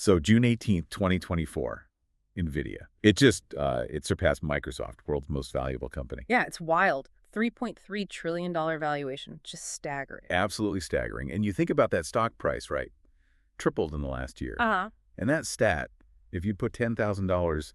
So June 18th, 2024, NVIDIA. It surpassed Microsoft, world's most valuable company. Yeah, it's wild. $3.3 trillion valuation. Just staggering. Absolutely staggering. And you think about that stock price, right? Tripled in the last year. Uh-huh. And that stat, if you put $10,000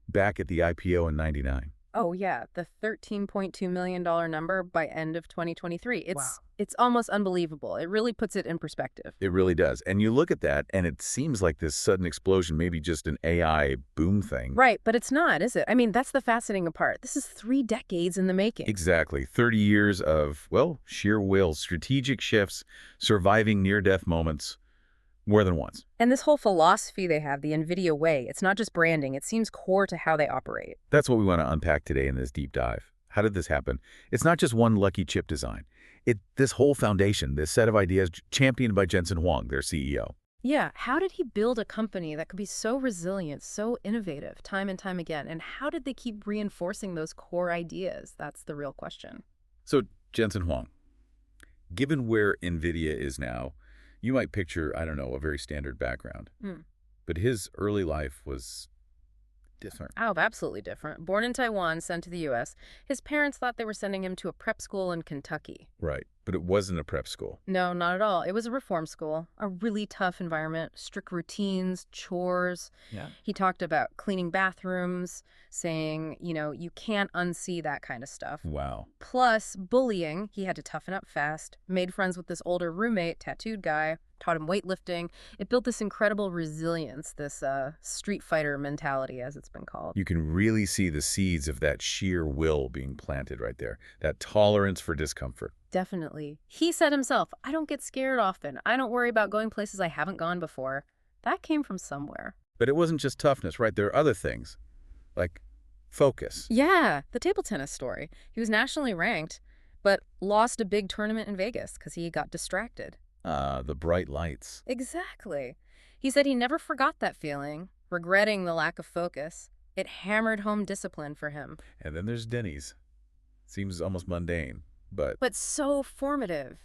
back at the IPO in 99. Oh, yeah, the $13.2 million number by end of 2023. Wow. It's almost unbelievable. It really puts it in perspective. It really does. And you look at that, and it seems like this sudden explosion may be just an AI boom thing. Right, but it's not, is it? I mean, that's the fascinating part. This is 3 decades in the making. Exactly. 30 years of, well, sheer will, strategic shifts, surviving near-death moments more than once. And this whole philosophy they have, the NVIDIA Way, it's not just branding. It seems core to how they operate. That's what we want to unpack today in this deep dive. How did this happen? It's not just one lucky chip design. This whole foundation, this set of ideas championed by Jensen Huang, their CEO. Yeah, how did he build a company that could be so resilient, so innovative, time and time again? And how did they keep reinforcing those core ideas? That's the real question. So, Jensen Huang, given where NVIDIA is now, you might picture, I don't know, a very standard background. But his early life was different. Oh, absolutely different. Born in Taiwan, sent to the U.S., his parents thought they were sending him to a prep school in Kentucky. Right. But it wasn't a prep school. No, not at all. It was a reform school, a really tough environment, strict routines, chores. Yeah. He talked about cleaning bathrooms, saying, you can't unsee that kind of stuff. Wow. Plus, bullying. He had to toughen up fast, made friends with this older roommate, tattooed guy, taught him weightlifting. It built this incredible resilience, this street fighter mentality, as it's been called. You can really see the seeds of that sheer will being planted right there, that tolerance for discomfort. Definitely. He said himself, I don't get scared often. I don't worry about going places I haven't gone before. That came from somewhere. But it wasn't just toughness, right? There are other things, like focus. Yeah, the table tennis story. He was nationally ranked, but lost a big tournament in Vegas because he got distracted. The bright lights. Exactly. He said he never forgot that feeling, regretting the lack of focus. It hammered home discipline for him. And then there's Denny's. Seems almost mundane, but so formative.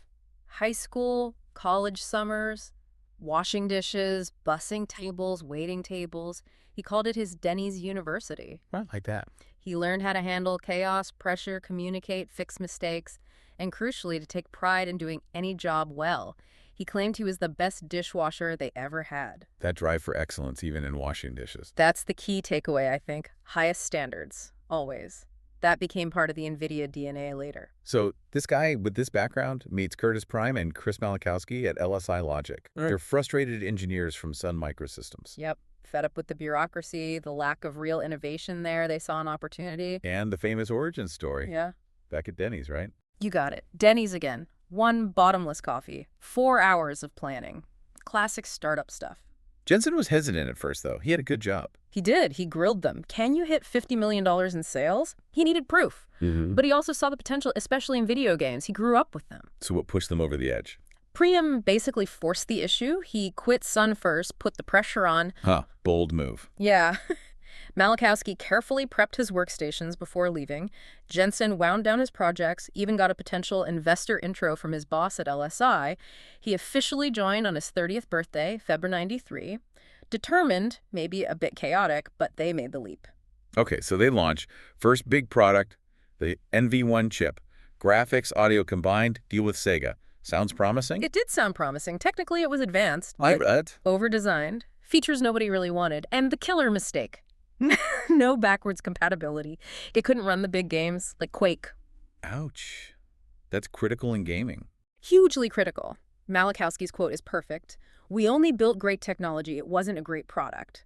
High school, college summers, washing dishes, bussing tables, waiting tables. He called it his Denny's University. I like that. He learned how to handle chaos, pressure, communicate, fix mistakes, and crucially, to take pride in doing any job well. He claimed he was the best dishwasher they ever had. That drive for excellence, even in washing dishes. That's the key takeaway, I think. Highest standards, always. That became part of the NVIDIA DNA later. So this guy with this background meets Curtis Prime and Chris Malachowski at LSI Logic. Right. They're frustrated engineers from Sun Microsystems. Yep. Fed up with the bureaucracy, the lack of real innovation there, they saw an opportunity. And the famous origin story. Yeah. Back at Denny's, right? You got it. Denny's again. One bottomless coffee. 4 hours of planning. Classic startup stuff. Jensen was hesitant at first, though. He had a good job. He did. He grilled them. Can you hit $50 million in sales? He needed proof. But he also saw the potential, especially in video games. He grew up with them. So what pushed them over the edge? Priam basically forced the issue. He quit Sun first, put the pressure on. Bold move. Yeah. Malachowski carefully prepped his workstations before leaving. Jensen wound down his projects, even got a potential investor intro from his boss at LSI. He officially joined on his 30th birthday, February 93. Determined, maybe a bit chaotic, but they made the leap. Okay, so they launch. First big product, the NV1 chip. Graphics, audio combined, deal with Sega. Sounds promising? It did sound promising. Technically, it was advanced. I read. Over-designed. Features nobody really wanted. And the killer mistake. No backwards compatibility. It couldn't run the big games, like Quake. Ouch. That's critical in gaming. Hugely critical. Malachowski's quote is perfect. We only built great technology. It wasn't a great product.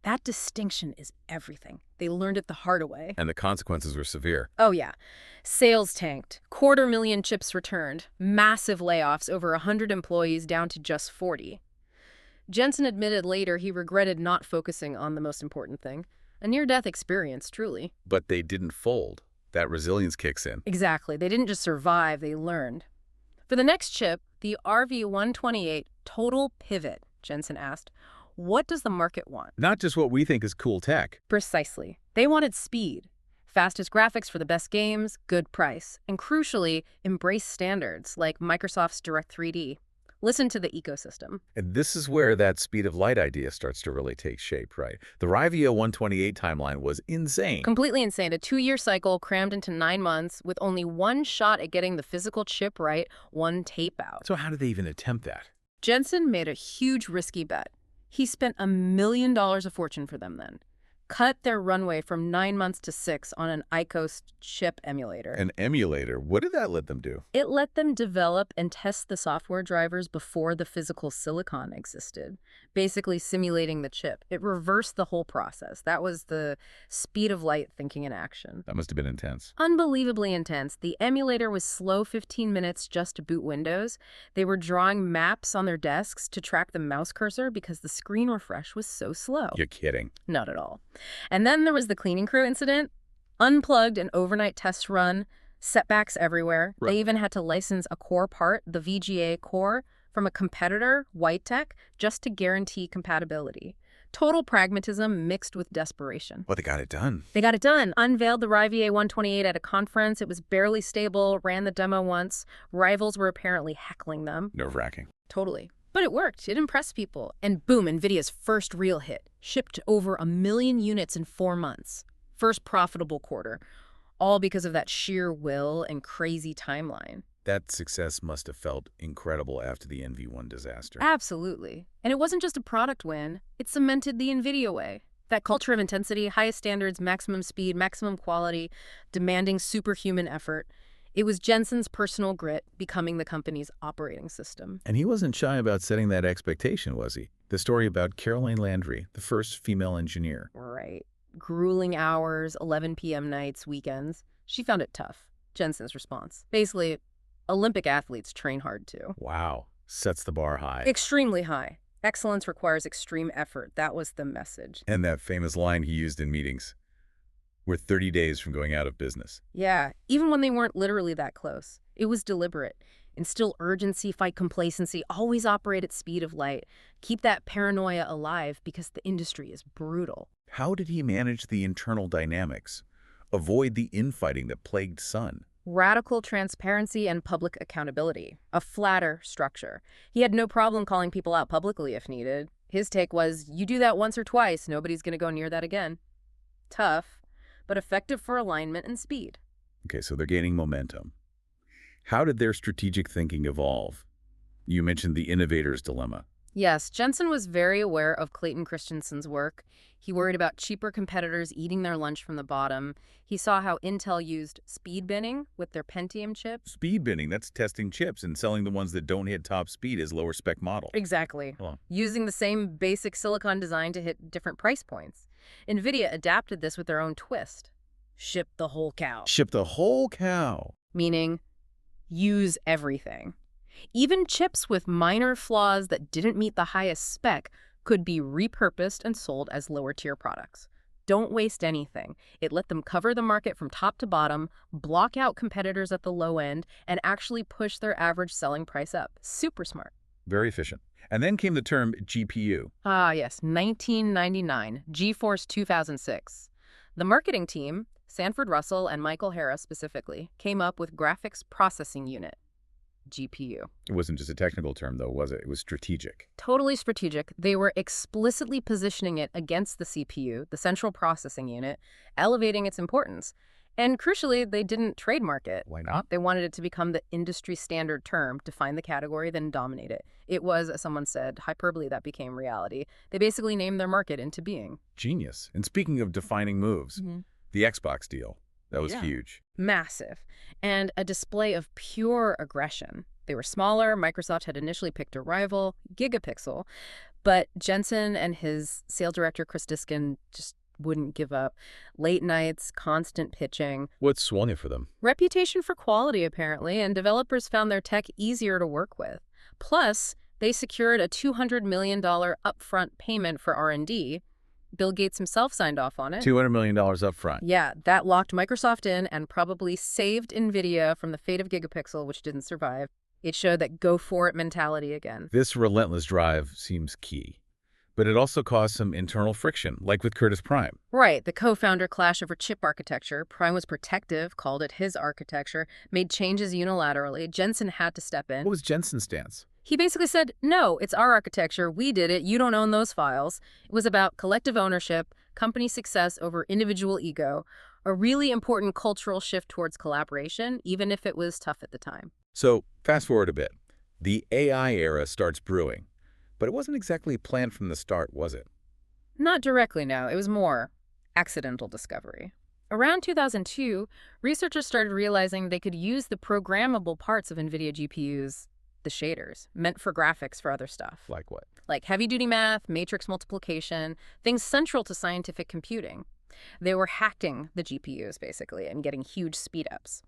That distinction is everything. They learned it the hard way. And the consequences were severe. Oh, yeah. Sales tanked. 250,000 chips returned. Massive layoffs, over 100 employees down to just 40. Jensen admitted later he regretted not focusing on the most important thing. A near-death experience, truly. But they didn't fold. That resilience kicks in. Exactly. They didn't just survive, they learned. For the next chip, the RV128 total pivot, Jensen asked. What does the market want? Not just what we think is cool tech. Precisely. They wanted speed. Fastest graphics for the best games, good price, and crucially, embrace standards like Microsoft's Direct 3D. Listen to the ecosystem. And this is where that speed of light idea starts to really take shape, right? The Rivia 128 timeline was insane. Completely insane. A 2-year cycle crammed into 9 months with only one shot at getting the physical chip right, one tape out. So how did they even attempt that? Jensen made a huge risky bet. He spent $1 million a fortune for them then. Cut their runway from 9 months to 6 on an ICOS chip emulator. An emulator? What did that let them do? It let them develop and test the software drivers before the physical silicon existed, basically simulating the chip. It reversed the whole process. That was the speed of light thinking in action. That must have been intense. Unbelievably intense. The emulator was slow 15 minutes just to boot Windows. They were drawing maps on their desks to track the mouse cursor because the screen refresh was so slow. You're kidding. Not at all. And then there was the cleaning crew incident. Unplugged an overnight test run, setbacks everywhere. Right. They even had to license a core part, the VGA core, from a competitor, Whitetech, just to guarantee compatibility. Total pragmatism mixed with desperation. Well, they got it done. They got it done. Unveiled the Rivia 128 at a conference. It was barely stable, ran the demo once. Rivals were apparently heckling them. Nerve-wracking. Totally. But it worked. It impressed people. And boom, NVIDIA's first real hit. Shipped over 1 million units in 4 months. First profitable quarter. All because of that sheer will and crazy timeline. That success must have felt incredible after the NV1 disaster. Absolutely. And it wasn't just a product win. It cemented the NVIDIA way. That culture of intensity, highest standards, maximum speed, maximum quality, demanding superhuman effort. It was Jensen's personal grit becoming the company's operating system. And he wasn't shy about setting that expectation, was he? The story about Caroline Landry, the first female engineer. Right. Grueling hours, 11 p.m. nights, weekends. She found it tough. Jensen's response. Basically, Olympic athletes train hard too. Wow. Sets the bar high. Extremely high. Excellence requires extreme effort. That was the message. And that famous line he used in meetings. We're 30 days from going out of business. Yeah, even when they weren't literally that close. It was deliberate. Instill urgency, fight complacency, always operate at speed of light. Keep that paranoia alive because the industry is brutal. How did he manage the internal dynamics? Avoid the infighting that plagued Sun? Radical transparency and public accountability. A flatter structure. He had no problem calling people out publicly if needed. His take was, you do that once or twice, nobody's going to go near that again. Tough, but effective for alignment and speed. Okay, so they're gaining momentum. How did their strategic thinking evolve? You mentioned the innovator's dilemma. Yes, Jensen was very aware of Clayton Christensen's work. He worried about cheaper competitors eating their lunch from the bottom. He saw how Intel used speed binning with their Pentium chips. Speed binning, that's testing chips and selling the ones that don't hit top speed as lower spec model. Exactly. Hold on. Using the same basic silicon design to hit different price points. NVIDIA adapted this with their own twist. Ship the whole cow. Ship the whole cow. Meaning, use everything. Even chips with minor flaws that didn't meet the highest spec could be repurposed and sold as lower-tier products. Don't waste anything. It let them cover the market from top to bottom, block out competitors at the low end, and actually push their average selling price up. Super smart. Very efficient. And then came the term GPU. Ah, yes, 1999, GeForce 2006. The marketing team, Sanford Russell and Michael Harris specifically, came up with Graphics Processing Unit, GPU. It wasn't just a technical term, though, was it? It was strategic. Totally strategic. They were explicitly positioning it against the CPU, the central processing unit, elevating its importance. And crucially, they didn't trademark it. Why not? They wanted it to become the industry standard term, define the category, then dominate it. It was, as someone said, hyperbole that became reality. They basically named their market into being. Genius. And speaking of defining moves, the Xbox deal. That was huge. Massive. And a display of pure aggression. They were smaller. Microsoft had initially picked a rival, Gigapixel. But Jensen and his sales director, Chris Diskin, just wouldn't give up. Late nights, constant pitching. What swung it for them? Reputation for quality, apparently, and developers found their tech easier to work with. Plus, they secured a $200 million upfront payment for R&D. Bill Gates himself signed off on it. $200 million up front. Yeah, that locked Microsoft in and probably saved NVIDIA from the fate of Gigapixel, which didn't survive. It showed that go-for-it mentality again. This relentless drive seems key. But it also caused some internal friction, like with Curtis Prime. Right. The co-founder clash over chip architecture. Prime was protective, called it his architecture, made changes unilaterally. Jensen had to step in. What was Jensen's stance? He basically said, no, it's our architecture. We did it. You don't own those files. It was about collective ownership, company success over individual ego, a really important cultural shift towards collaboration, even if it was tough at the time. So fast forward a bit. The AI era starts brewing, but it wasn't exactly planned from the start, was it? Not directly, no. It was more accidental discovery. Around 2002, researchers started realizing they could use the programmable parts of NVIDIA GPUs, the shaders, meant for graphics for other stuff. Like what? Like heavy-duty math, matrix multiplication, things central to scientific computing. They were hacking the GPUs, basically, and getting huge speed-ups.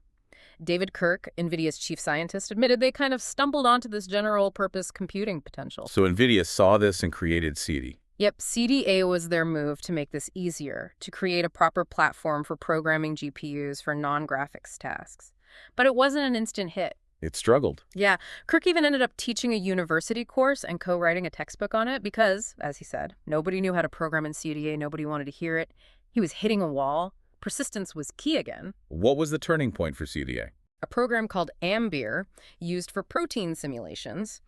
David Kirk, NVIDIA's chief scientist, admitted they kind of stumbled onto this general-purpose computing potential. So NVIDIA saw this and created CD. Yep, CDA was their move to make this easier, to create a proper platform for programming GPUs for non-graphics tasks. But it wasn't an instant hit. It struggled. Yeah, Kirk even ended up teaching a university course and co-writing a textbook on it because, as he said, nobody knew how to program in CDA, nobody wanted to hear it. He was hitting a wall. Persistence was key again. What was the turning point for CDA? A program called Ambir, used for protein simulations.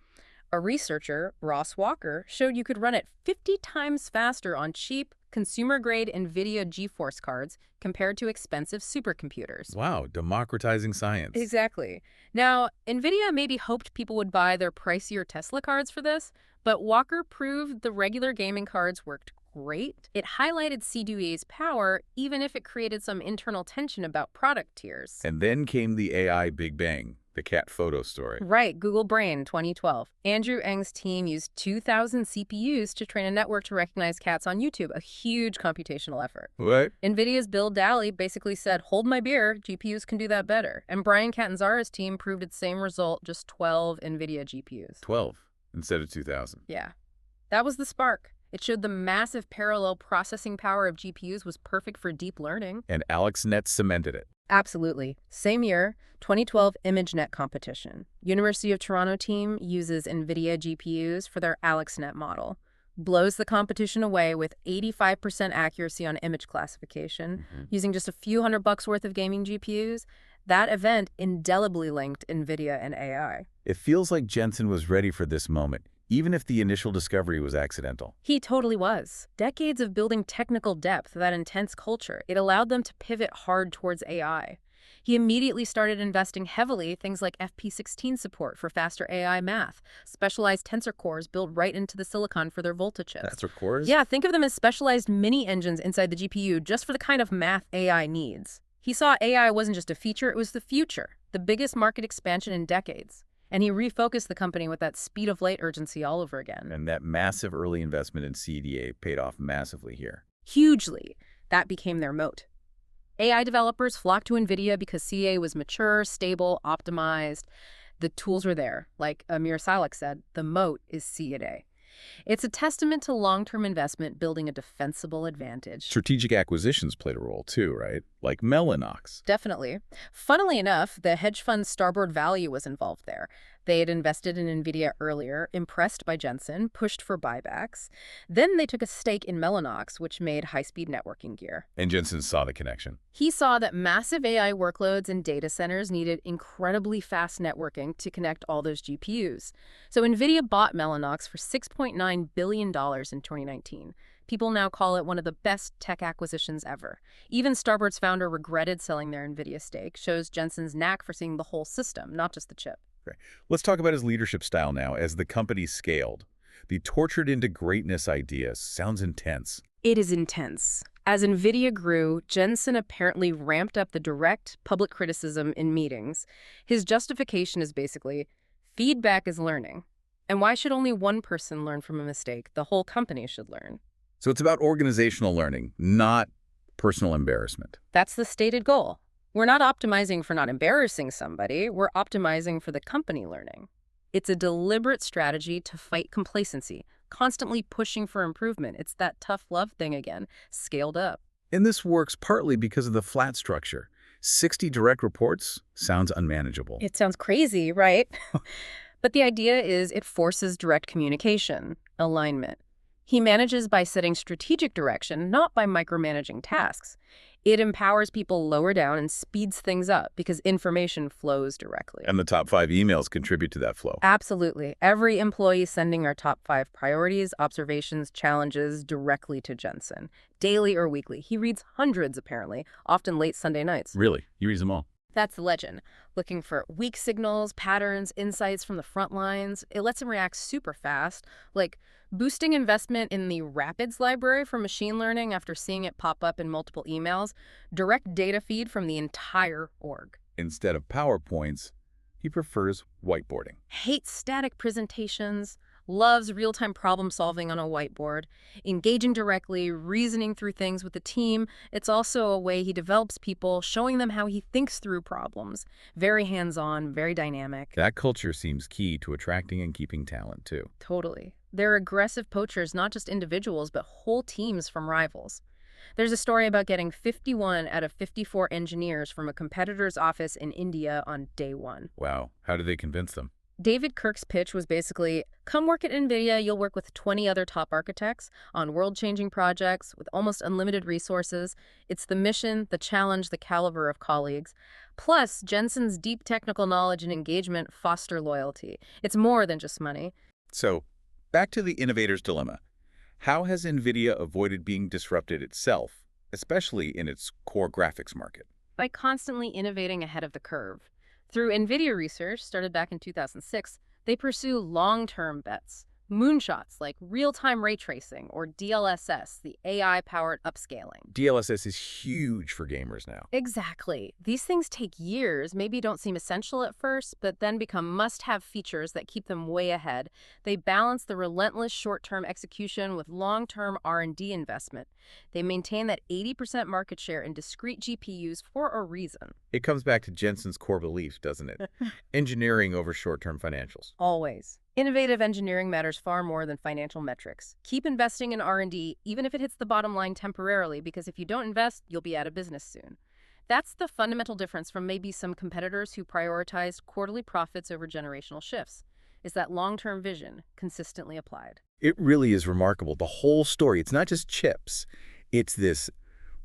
A researcher, Ross Walker, showed you could run it 50 times faster on cheap, consumer-grade NVIDIA GeForce cards compared to expensive supercomputers. Wow, democratizing science. Exactly. Now, NVIDIA maybe hoped people would buy their pricier Tesla cards for this, but Walker proved the regular gaming cards worked great. It highlighted CDA's power, even if it created some internal tension about product tiers. And then came the AI Big Bang, the cat photo story. Right, Google Brain, 2012. Andrew Ng's team used 2,000 CPUs to train a network to recognize cats on YouTube, a huge computational effort. What? NVIDIA's Bill Daly basically said, hold my beer, GPUs can do that better. And Brian Catanzara's team proved its same result, just 12 NVIDIA GPUs. 12 instead of 2,000. Yeah. That was the spark. It showed the massive parallel processing power of GPUs was perfect for deep learning. And AlexNet cemented it. Absolutely. Same year, 2012 ImageNet competition. University of Toronto team uses NVIDIA GPUs for their AlexNet model. Blows the competition away with 85% accuracy on image classification, using just a few $100 worth of gaming GPUs. That event indelibly linked NVIDIA and AI. It feels like Jensen was ready for this moment, even if the initial discovery was accidental. He totally was. Decades of building technical depth, that intense culture, it allowed them to pivot hard towards AI. He immediately started investing heavily things like FP16 support for faster AI math, specialized tensor cores built right into the silicon for their Volta chips. Tensor cores? Yeah, think of them as specialized mini engines inside the GPU just for the kind of math AI needs. He saw AI wasn't just a feature, it was the future, the biggest market expansion in decades. And he refocused the company with that speed of light urgency all over again. And that massive early investment in CDA paid off massively here. Hugely. That became their moat. AI developers flocked to NVIDIA because CA was mature, stable, optimized. The tools were there. Like Amir Salek said, the moat is CUDA. It's a testament to long-term investment building a defensible advantage. Strategic acquisitions played a role too, right? Like Mellanox. Definitely. Funnily enough, the hedge fund Starboard Value was involved there. They had invested in NVIDIA earlier, impressed by Jensen, pushed for buybacks. Then they took a stake in Mellanox, which made high-speed networking gear. And Jensen saw the connection. He saw that massive AI workloads and data centers needed incredibly fast networking to connect all those GPUs. So NVIDIA bought Mellanox for $6.9 billion in 2019. People now call it one of the best tech acquisitions ever. Even Starboard's founder regretted selling their NVIDIA stake, shows Jensen's knack for seeing the whole system, not just the chip. Okay. Let's talk about his leadership style now as the company scaled. The tortured into greatness idea sounds intense. It is intense. As NVIDIA grew, Jensen apparently ramped up the direct public criticism in meetings. His justification is basically, feedback is learning. And why should only one person learn from a mistake? The whole company should learn. So it's about organizational learning, not personal embarrassment. That's the stated goal. We're not optimizing for not embarrassing somebody. We're optimizing for the company learning. It's a deliberate strategy to fight complacency, constantly pushing for improvement. It's that tough love thing again, scaled up. And this works partly because of the flat structure. 60 direct reports sounds unmanageable. It sounds crazy, right? But the idea is it forces direct communication, alignment. He manages by setting strategic direction, not by micromanaging tasks. It empowers people lower down and speeds things up because information flows directly. And the top 5 emails contribute to that flow. Absolutely. Every employee sending our top 5 priorities, observations, challenges directly to Jensen, daily or weekly. He reads hundreds, apparently, often late Sunday nights. Really? You read them all? That's the legend. Looking for weak signals, patterns, insights from the front lines. It lets him react super fast, like boosting investment in the Rapids library for machine learning after seeing it pop up in multiple emails. Direct data feed from the entire org. Instead of PowerPoints, he prefers whiteboarding. Hates static presentations, loves real-time problem solving on a whiteboard, engaging directly, reasoning through things with the team. It's also a way he develops people, showing them how he thinks through problems. Very hands-on, very dynamic. That culture seems key to attracting and keeping talent, too. Totally. They're aggressive poachers, not just individuals, but whole teams from rivals. There's a story about getting 51 out of 54 engineers from a competitor's office in India on day 1. Wow. How did they convince them? David Kirk's pitch was basically, come work at NVIDIA, you'll work with 20 other top architects on world-changing projects with almost unlimited resources. It's the mission, the challenge, the caliber of colleagues. Plus, Jensen's deep technical knowledge and engagement foster loyalty. It's more than just money. So, back to the innovator's dilemma. How has NVIDIA avoided being disrupted itself, especially in its core graphics market? By constantly innovating ahead of the curve. Through NVIDIA research, started back in 2006, they pursue long-term bets, moonshots like real-time ray tracing or DLSS, the AI-powered upscaling. DLSS is huge for gamers now. Exactly. These things take years, maybe don't seem essential at first, but then become must-have features that keep them way ahead. They balance the relentless short-term execution with long-term R&D investment. They maintain that 80% market share in discrete GPUs for a reason. It comes back to Jensen's core belief, doesn't it? Engineering over short-term financials. Always. Innovative engineering matters far more than financial metrics. Keep investing in R&D, even if it hits the bottom line temporarily, because if you don't invest, you'll be out of business soon. That's the fundamental difference from maybe some competitors who prioritized quarterly profits over generational shifts, is that long-term vision consistently applied. It really is remarkable. The whole story, it's not just chips. It's this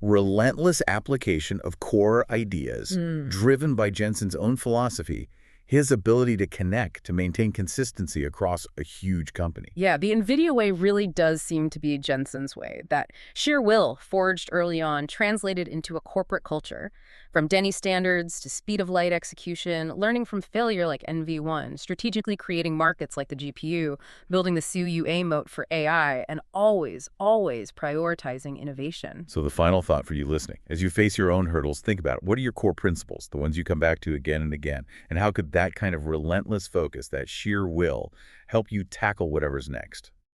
relentless application of core ideas driven by Jensen's own philosophy, his ability to connect, to maintain consistency across a huge company. Yeah, the NVIDIA way really does seem to be Jensen's way. That sheer will, forged early on, translated into a corporate culture. From Denny standards to speed of light execution, learning from failure like NV1, strategically creating markets like the GPU, building the CUDA moat for AI, and always, always prioritizing innovation. So the final thought for you listening, as you face your own hurdles, think about it. What are your core principles, the ones you come back to again and again? And how could that kind of relentless focus, that sheer will, help you tackle whatever's next?